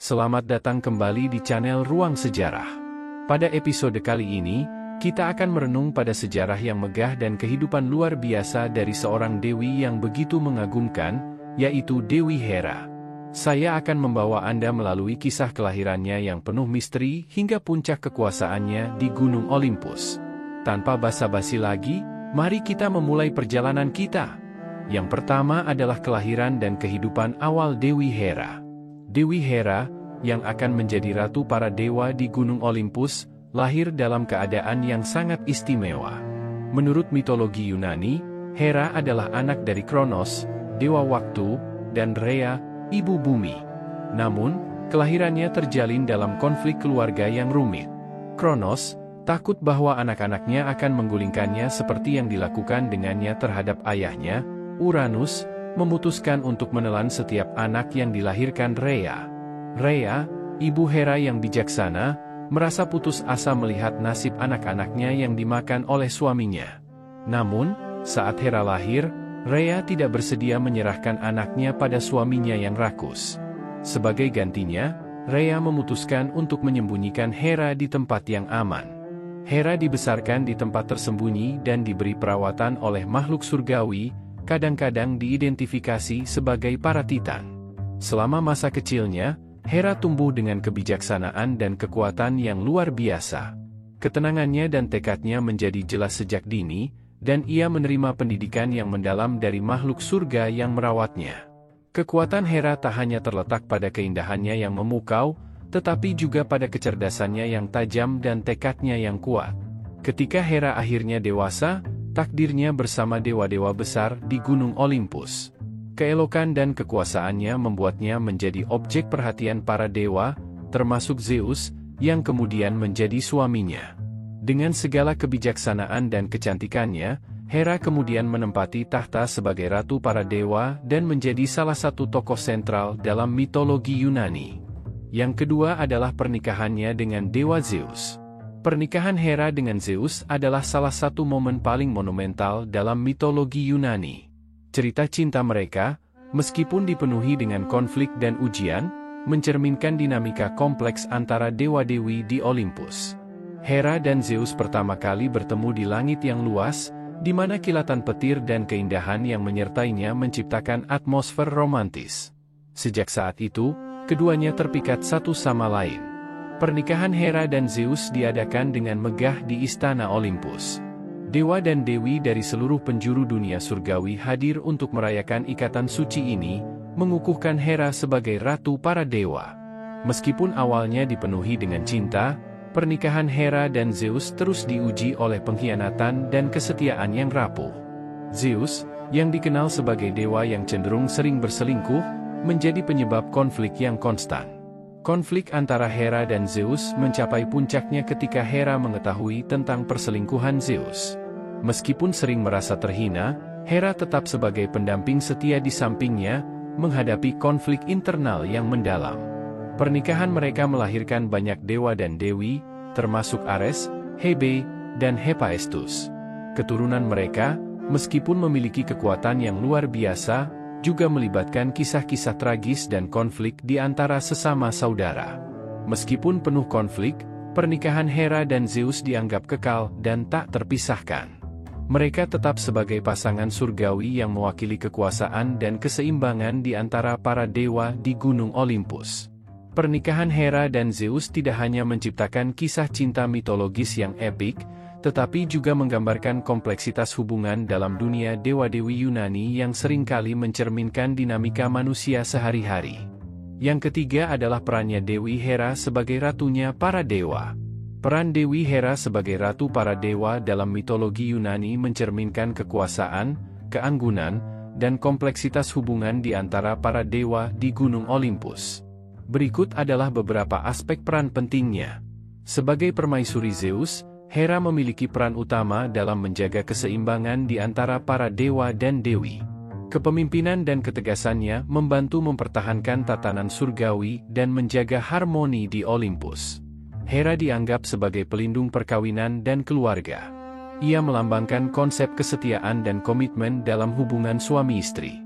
Selamat datang kembali di channel Ruang Sejarah. Pada episode kali ini, kita akan merenung pada sejarah yang megah dan kehidupan luar biasa dari seorang dewi yang begitu mengagumkan, yaitu Dewi Hera. Saya akan membawa Anda melalui kisah kelahirannya yang penuh misteri hingga puncak kekuasaannya di Gunung Olympus. Tanpa basa-basi lagi, mari kita memulai perjalanan kita. Yang pertama adalah kelahiran dan kehidupan awal Dewi Hera. Dewi Hera, yang akan menjadi ratu para dewa di Gunung Olympus, lahir dalam keadaan yang sangat istimewa. Menurut mitologi Yunani, Hera adalah anak dari Kronos, dewa waktu, dan Rhea, ibu bumi. Namun, kelahirannya terjalin dalam konflik keluarga yang rumit. Kronos takut bahwa anak-anaknya akan menggulingkannya seperti yang dilakukan dengannya terhadap ayahnya. Uranus memutuskan untuk menelan setiap anak yang dilahirkan Rhea. Rhea, ibu Hera yang bijaksana, merasa putus asa melihat nasib anak-anaknya yang dimakan oleh suaminya. Namun, saat Hera lahir, Rhea tidak bersedia menyerahkan anaknya pada suaminya yang rakus. Sebagai gantinya, Rhea memutuskan untuk menyembunyikan Hera di tempat yang aman. Hera dibesarkan di tempat tersembunyi dan diberi perawatan oleh makhluk surgawi, kadang-kadang diidentifikasi sebagai para Titan. Selama masa kecilnya, Hera tumbuh dengan kebijaksanaan dan kekuatan yang luar biasa. Ketenangannya dan tekadnya menjadi jelas sejak dini, dan ia menerima pendidikan yang mendalam dari makhluk surga yang merawatnya. Kekuatan Hera tak hanya terletak pada keindahannya yang memukau, tetapi juga pada kecerdasannya yang tajam dan tekadnya yang kuat. Ketika Hera akhirnya dewasa, takdirnya bersama dewa-dewa besar di Gunung Olympus. Keelokan dan kekuasaannya membuatnya menjadi objek perhatian para dewa, termasuk Zeus, yang kemudian menjadi suaminya. Dengan segala kebijaksanaan dan kecantikannya, Hera kemudian menempati tahta sebagai ratu para dewa dan menjadi salah satu tokoh sentral dalam mitologi Yunani. Yang kedua adalah pernikahannya dengan Dewa Zeus. Pernikahan Hera dengan Zeus adalah salah satu momen paling monumental dalam mitologi Yunani. Cerita cinta mereka, meskipun dipenuhi dengan konflik dan ujian, mencerminkan dinamika kompleks antara dewa-dewi di Olympus. Hera dan Zeus pertama kali bertemu di langit yang luas, di mana kilatan petir dan keindahan yang menyertainya menciptakan atmosfer romantis. Sejak saat itu, keduanya terpikat satu sama lain. Pernikahan Hera dan Zeus diadakan dengan megah di Istana Olympus. Dewa dan dewi dari seluruh penjuru dunia surgawi hadir untuk merayakan ikatan suci ini, mengukuhkan Hera sebagai ratu para dewa. Meskipun awalnya dipenuhi dengan cinta, pernikahan Hera dan Zeus terus diuji oleh pengkhianatan dan kesetiaan yang rapuh. Zeus, yang dikenal sebagai dewa yang cenderung sering berselingkuh, menjadi penyebab konflik yang konstan. Konflik antara Hera dan Zeus mencapai puncaknya ketika Hera mengetahui tentang perselingkuhan Zeus. Meskipun sering merasa terhina, Hera tetap sebagai pendamping setia di sampingnya, menghadapi konflik internal yang mendalam. Pernikahan mereka melahirkan banyak dewa dan dewi, termasuk Ares, Hebe, dan Hephaestus. Keturunan mereka, meskipun memiliki kekuatan yang luar biasa, juga melibatkan kisah-kisah tragis dan konflik di antara sesama saudara. Meskipun penuh konflik, pernikahan Hera dan Zeus dianggap kekal dan tak terpisahkan. Mereka tetap sebagai pasangan surgawi yang mewakili kekuasaan dan keseimbangan di antara para dewa di Gunung Olympus. Pernikahan Hera dan Zeus tidak hanya menciptakan kisah cinta mitologis yang epik, tetapi juga menggambarkan kompleksitas hubungan dalam dunia dewa-dewi Yunani yang seringkali mencerminkan dinamika manusia sehari-hari. Yang ketiga adalah perannya Dewi Hera sebagai ratunya para dewa. Peran Dewi Hera sebagai ratu para dewa dalam mitologi Yunani mencerminkan kekuasaan, keanggunan, dan kompleksitas hubungan di antara para dewa di Gunung Olympus. Berikut adalah beberapa aspek peran pentingnya. Sebagai permaisuri Zeus, Hera memiliki peran utama dalam menjaga keseimbangan di antara para dewa dan dewi. Kepemimpinan dan ketegasannya membantu mempertahankan tatanan surgawi dan menjaga harmoni di Olympus. Hera dianggap sebagai pelindung perkawinan dan keluarga. Ia melambangkan konsep kesetiaan dan komitmen dalam hubungan suami istri.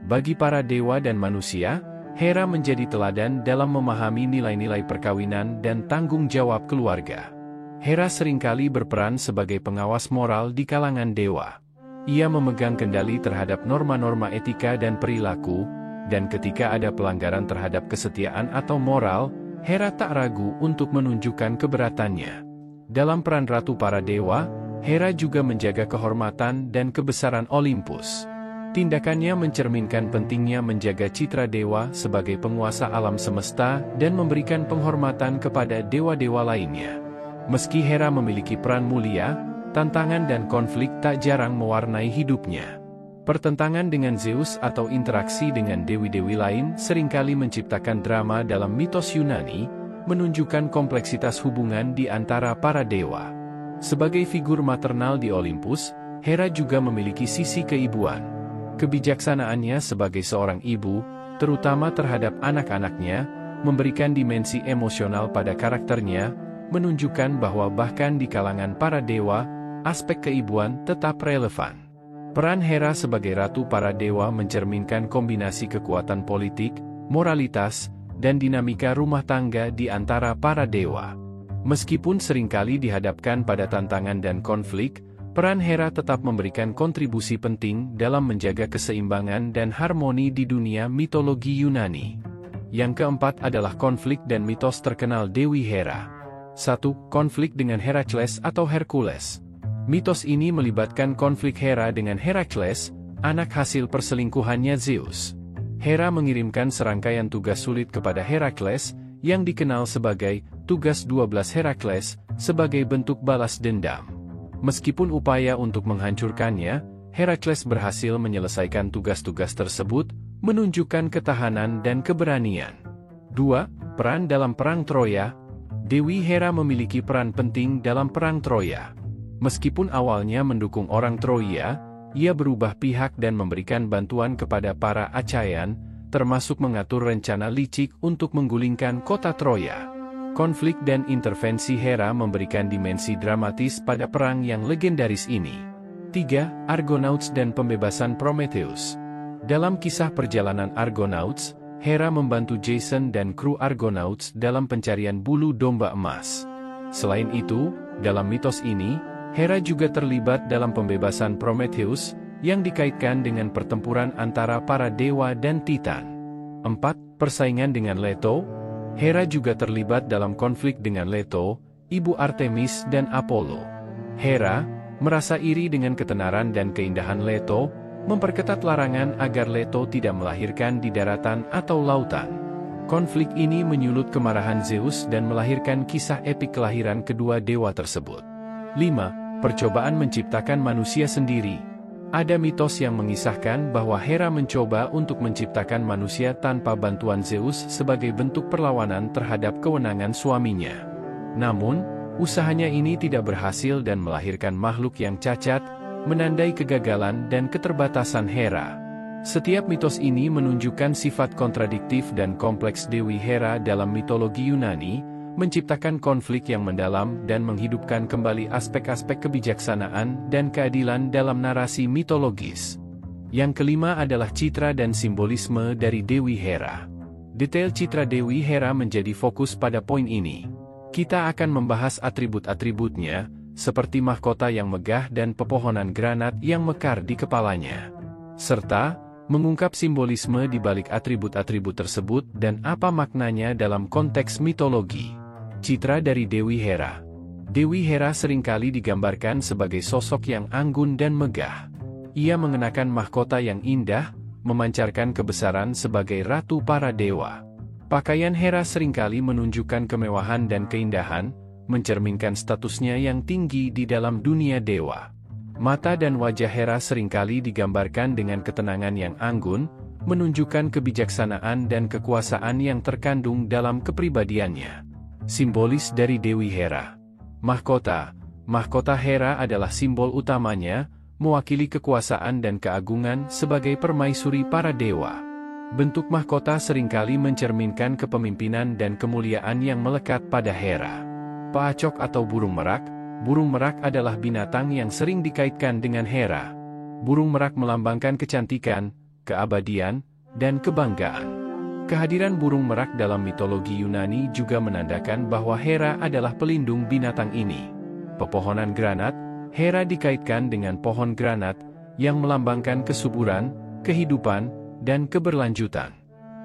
Bagi para dewa dan manusia, Hera menjadi teladan dalam memahami nilai-nilai perkawinan dan tanggung jawab keluarga. Hera seringkali berperan sebagai pengawas moral di kalangan dewa. Ia memegang kendali terhadap norma-norma etika dan perilaku, dan ketika ada pelanggaran terhadap kesetiaan atau moral, Hera tak ragu untuk menunjukkan keberatannya. Dalam peran ratu para dewa, Hera juga menjaga kehormatan dan kebesaran Olympus. Tindakannya mencerminkan pentingnya menjaga citra dewa sebagai penguasa alam semesta dan memberikan penghormatan kepada dewa-dewa lainnya. Meski Hera memiliki peran mulia, tantangan dan konflik tak jarang mewarnai hidupnya. Pertentangan dengan Zeus atau interaksi dengan dewi-dewi lain seringkali menciptakan drama dalam mitos Yunani, menunjukkan kompleksitas hubungan di antara para dewa. Sebagai figur maternal di Olympus, Hera juga memiliki sisi keibuan. Kebijaksanaannya sebagai seorang ibu, terutama terhadap anak-anaknya, memberikan dimensi emosional pada karakternya, menunjukkan bahwa bahkan di kalangan para dewa, aspek keibuan tetap relevan. Peran Hera sebagai ratu para dewa mencerminkan kombinasi kekuatan politik, moralitas, dan dinamika rumah tangga di antara para dewa. Meskipun seringkali dihadapkan pada tantangan dan konflik, peran Hera tetap memberikan kontribusi penting dalam menjaga keseimbangan dan harmoni di dunia mitologi Yunani. Yang keempat adalah konflik dan mitos terkenal Dewi Hera. 1. Konflik dengan Herakles atau Hercules. Mitos ini melibatkan konflik Hera dengan Herakles, anak hasil perselingkuhannya Zeus. Hera mengirimkan serangkaian tugas sulit kepada Herakles, yang dikenal sebagai tugas 12 Herakles, sebagai bentuk balas dendam. Meskipun upaya untuk menghancurkannya, Herakles berhasil menyelesaikan tugas-tugas tersebut, menunjukkan ketahanan dan keberanian. 2. Peran dalam Perang Troya. Dewi Hera memiliki peran penting dalam Perang Troya. Meskipun awalnya mendukung orang Troia, ia berubah pihak dan memberikan bantuan kepada para Achaean, termasuk mengatur rencana licik untuk menggulingkan kota Troya. Konflik dan intervensi Hera memberikan dimensi dramatis pada perang yang legendaris ini. 3. Argonauts dan pembebasan Prometheus. Dalam kisah perjalanan Argonauts, Hera membantu Jason dan kru Argonauts dalam pencarian bulu domba emas. Selain itu, dalam mitos ini, Hera juga terlibat dalam pembebasan Prometheus, yang dikaitkan dengan pertempuran antara para dewa dan Titan. 4. Persaingan dengan Leto. Hera juga terlibat dalam konflik dengan Leto, ibu Artemis dan Apollo. Hera, merasa iri dengan ketenaran dan keindahan Leto, memperketat larangan agar Leto tidak melahirkan di daratan atau lautan. Konflik ini menyulut kemarahan Zeus dan melahirkan kisah epik kelahiran kedua dewa tersebut. 5. Percobaan menciptakan manusia sendiri. Ada mitos yang mengisahkan bahwa Hera mencoba untuk menciptakan manusia tanpa bantuan Zeus sebagai bentuk perlawanan terhadap kewenangan suaminya. Namun, usahanya ini tidak berhasil dan melahirkan makhluk yang cacat, menandai kegagalan dan keterbatasan Hera. Setiap mitos ini menunjukkan sifat kontradiktif dan kompleks Dewi Hera dalam mitologi Yunani, menciptakan konflik yang mendalam dan menghidupkan kembali aspek-aspek kebijaksanaan dan keadilan dalam narasi mitologis. Yang kelima adalah citra dan simbolisme dari Dewi Hera. Detail citra Dewi Hera menjadi fokus pada poin ini. Kita akan membahas atribut-atributnya, seperti mahkota yang megah dan pepohonan granat yang mekar di kepalanya. Serta, mengungkap simbolisme di balik atribut-atribut tersebut dan apa maknanya dalam konteks mitologi. Citra dari Dewi Hera. Dewi Hera seringkali digambarkan sebagai sosok yang anggun dan megah. Ia mengenakan mahkota yang indah, memancarkan kebesaran sebagai ratu para dewa. Pakaian Hera seringkali menunjukkan kemewahan dan keindahan, mencerminkan statusnya yang tinggi di dalam dunia dewa. Mata dan wajah Hera seringkali digambarkan dengan ketenangan yang anggun, menunjukkan kebijaksanaan dan kekuasaan yang terkandung dalam kepribadiannya. Simbolis dari Dewi Hera. Mahkota. Mahkota Hera adalah simbol utamanya, mewakili kekuasaan dan keagungan sebagai permaisuri para dewa. Bentuk mahkota seringkali mencerminkan kepemimpinan dan kemuliaan yang melekat pada Hera. Paacok atau burung merak. Burung merak adalah binatang yang sering dikaitkan dengan Hera. Burung merak melambangkan kecantikan, keabadian, dan kebanggaan. Kehadiran burung merak dalam mitologi Yunani juga menandakan bahwa Hera adalah pelindung binatang ini. Pepohonan granat, Hera dikaitkan dengan pohon granat, yang melambangkan kesuburan, kehidupan, dan keberlanjutan.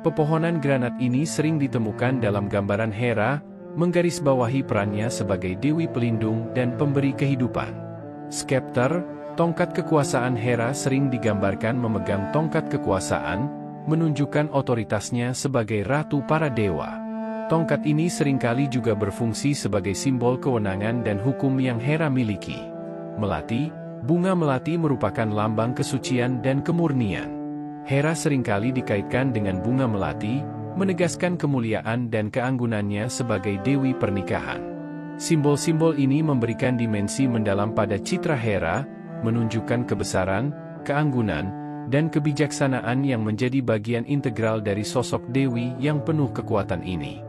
Pepohonan granat ini sering ditemukan dalam gambaran Hera, menggarisbawahi perannya sebagai dewi pelindung dan pemberi kehidupan. Scepter, tongkat kekuasaan Hera sering digambarkan memegang tongkat kekuasaan, menunjukkan otoritasnya sebagai ratu para dewa. Tongkat ini seringkali juga berfungsi sebagai simbol kewenangan dan hukum yang Hera miliki. Melati, bunga melati merupakan lambang kesucian dan kemurnian. Hera seringkali dikaitkan dengan bunga melati, menegaskan kemuliaan dan keanggunannya sebagai dewi pernikahan. Simbol-simbol ini memberikan dimensi mendalam pada citra Hera, menunjukkan kebesaran, keanggunan, dan kebijaksanaan yang menjadi bagian integral dari sosok dewi yang penuh kekuatan ini.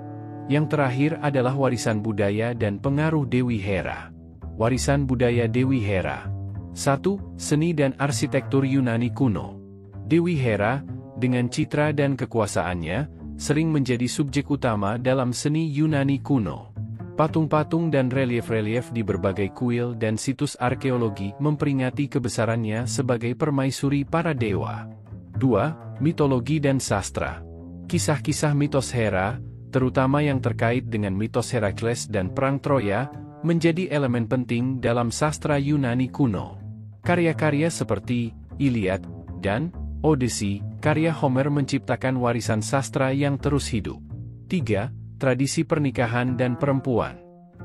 Yang terakhir adalah warisan budaya dan pengaruh Dewi Hera. Warisan budaya Dewi Hera. 1. Seni dan arsitektur Yunani kuno. Dewi Hera, dengan citra dan kekuasaannya, sering menjadi subjek utama dalam seni Yunani kuno. Patung-patung dan relief-relief di berbagai kuil dan situs arkeologi memperingati kebesarannya sebagai permaisuri para dewa. 2. Mitologi dan sastra. Kisah-kisah mitos Hera, terutama yang terkait dengan mitos Herakles dan Perang Troya, menjadi elemen penting dalam sastra Yunani kuno. Karya-karya seperti Iliad dan Odyssey, karya Homer menciptakan warisan sastra yang terus hidup. 3. Tradisi pernikahan dan perempuan.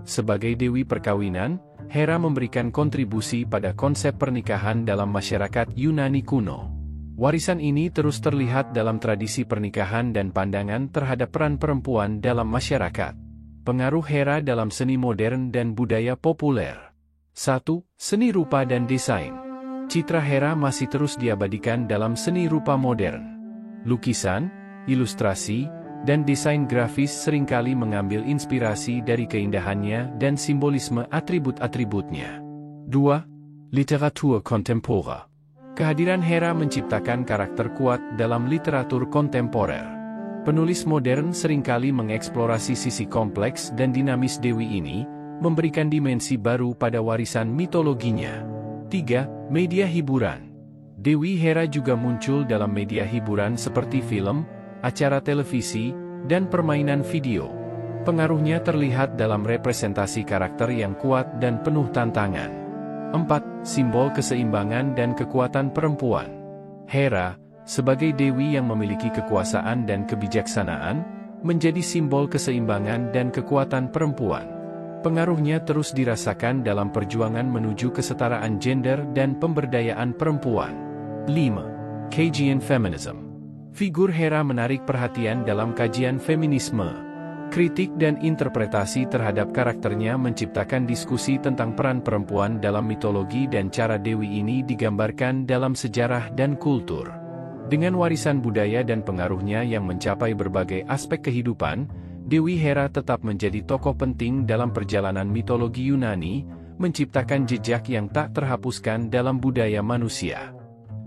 Sebagai dewi perkawinan, Hera memberikan kontribusi pada konsep pernikahan dalam masyarakat Yunani kuno. Warisan ini terus terlihat dalam tradisi pernikahan dan pandangan terhadap peran perempuan dalam masyarakat. Pengaruh Hera dalam seni modern dan budaya populer. 1. Seni rupa dan desain. Citra Hera masih terus diabadikan dalam seni rupa modern. Lukisan, ilustrasi, dan desain grafis seringkali mengambil inspirasi dari keindahannya dan simbolisme atribut-atributnya. 2. Literatur kontemporer. Kehadiran Hera menciptakan karakter kuat dalam literatur kontemporer. Penulis modern seringkali mengeksplorasi sisi kompleks dan dinamis dewi ini, memberikan dimensi baru pada warisan mitologinya. 3. Media hiburan. Dewi Hera juga muncul dalam media hiburan seperti film, acara televisi, dan permainan video. Pengaruhnya terlihat dalam representasi karakter yang kuat dan penuh tantangan. 4. Simbol keseimbangan dan kekuatan perempuan. Hera, sebagai dewi yang memiliki kekuasaan dan kebijaksanaan, menjadi simbol keseimbangan dan kekuatan perempuan. Pengaruhnya terus dirasakan dalam perjuangan menuju kesetaraan gender dan pemberdayaan perempuan. 5. Kajian feminism. Figur Hera menarik perhatian dalam kajian feminisme. Kritik dan interpretasi terhadap karakternya menciptakan diskusi tentang peran perempuan dalam mitologi dan cara dewi ini digambarkan dalam sejarah dan kultur. Dengan warisan budaya dan pengaruhnya yang mencapai berbagai aspek kehidupan, Dewi Hera tetap menjadi tokoh penting dalam perjalanan mitologi Yunani, menciptakan jejak yang tak terhapuskan dalam budaya manusia.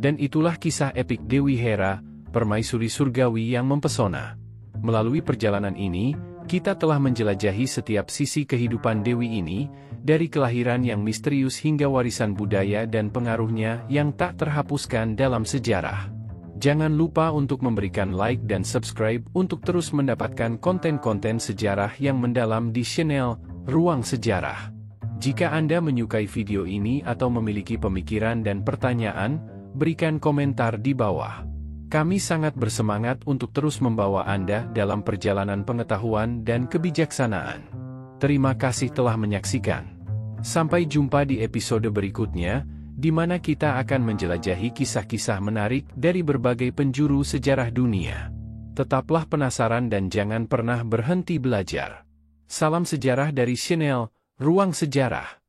Dan itulah kisah epik Dewi Hera, permaisuri surgawi yang mempesona. Melalui perjalanan ini, kita telah menjelajahi setiap sisi kehidupan dewi ini, dari kelahiran yang misterius hingga warisan budaya dan pengaruhnya yang tak terhapuskan dalam sejarah. Jangan lupa untuk memberikan like dan subscribe untuk terus mendapatkan konten-konten sejarah yang mendalam di channel Ruang Sejarah. Jika Anda menyukai video ini atau memiliki pemikiran dan pertanyaan, berikan komentar di bawah. Kami sangat bersemangat untuk terus membawa Anda dalam perjalanan pengetahuan dan kebijaksanaan. Terima kasih telah menyaksikan. Sampai jumpa di episode berikutnya, di mana kita akan menjelajahi kisah-kisah menarik dari berbagai penjuru sejarah dunia. Tetaplah penasaran dan jangan pernah berhenti belajar. Salam sejarah dari channel Ruang Sejarah.